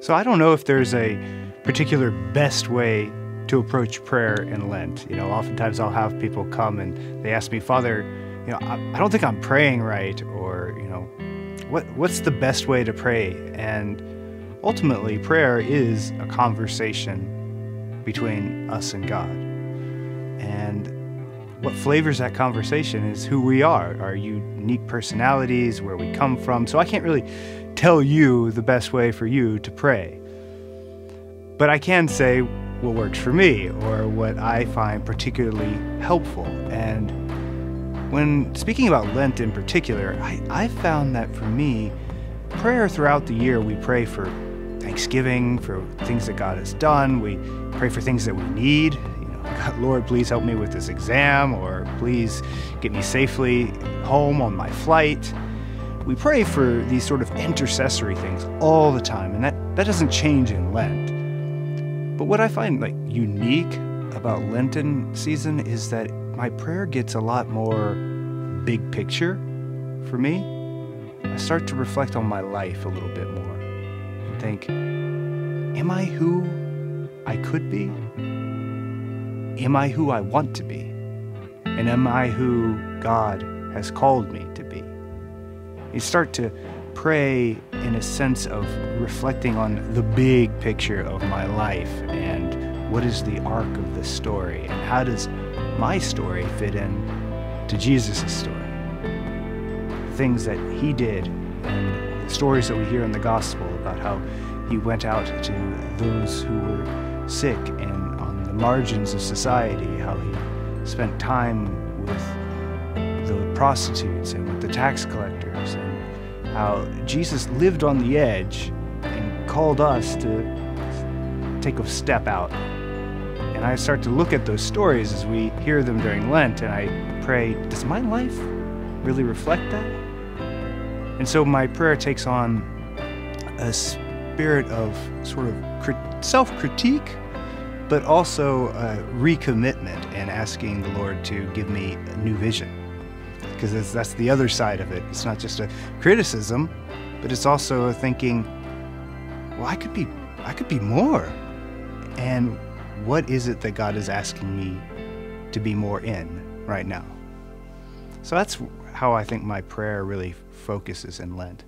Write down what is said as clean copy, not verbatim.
So I don't know if there's a particular best way to approach prayer in Lent. Oftentimes I'll have people come and they ask me, Father, I don't think I'm praying right, or, what's the best way to pray? And ultimately, prayer is a conversation between us and God. And what flavors that conversation is who we are, our unique personalities, where we come from. So I can't really tell you the best way for you to pray. But I can say what works for me, or what I find particularly helpful. And when speaking about Lent in particular, I found that for me, prayer throughout the year, we pray for thanksgiving, for things that God has done. We pray for things that we need. God, Lord, please help me with this exam, or please get me safely home on my flight. We pray for these sort of intercessory things all the time, and that doesn't change in Lent. But what I find unique about Lenten season is that my prayer gets a lot more big picture for me. I start to reflect on my life a little bit more and think, am I who I could be? Am I who I want to be? And am I who God has called me to be? You start to pray in a sense of reflecting on the big picture of my life, and what is the arc of the story, and how does my story fit in to Jesus' story? Things that he did, and the stories that we hear in the gospel about how he went out to those who were sick and on the margins of society, how he spent time with the prostitutes and with the tax collectors, and how Jesus lived on the edge and called us to take a step out. And I start to look at those stories as we hear them during Lent, and I pray, does my life really reflect that? And so my prayer takes on a spirit of sort of self-critique, but also a recommitment, and asking the Lord to give me a new vision. Because that's the other side of it. It's not just a criticism, but it's also a thinking, well, I could be more. And what is it that God is asking me to be more in right now? So that's how I think my prayer really focuses in Lent.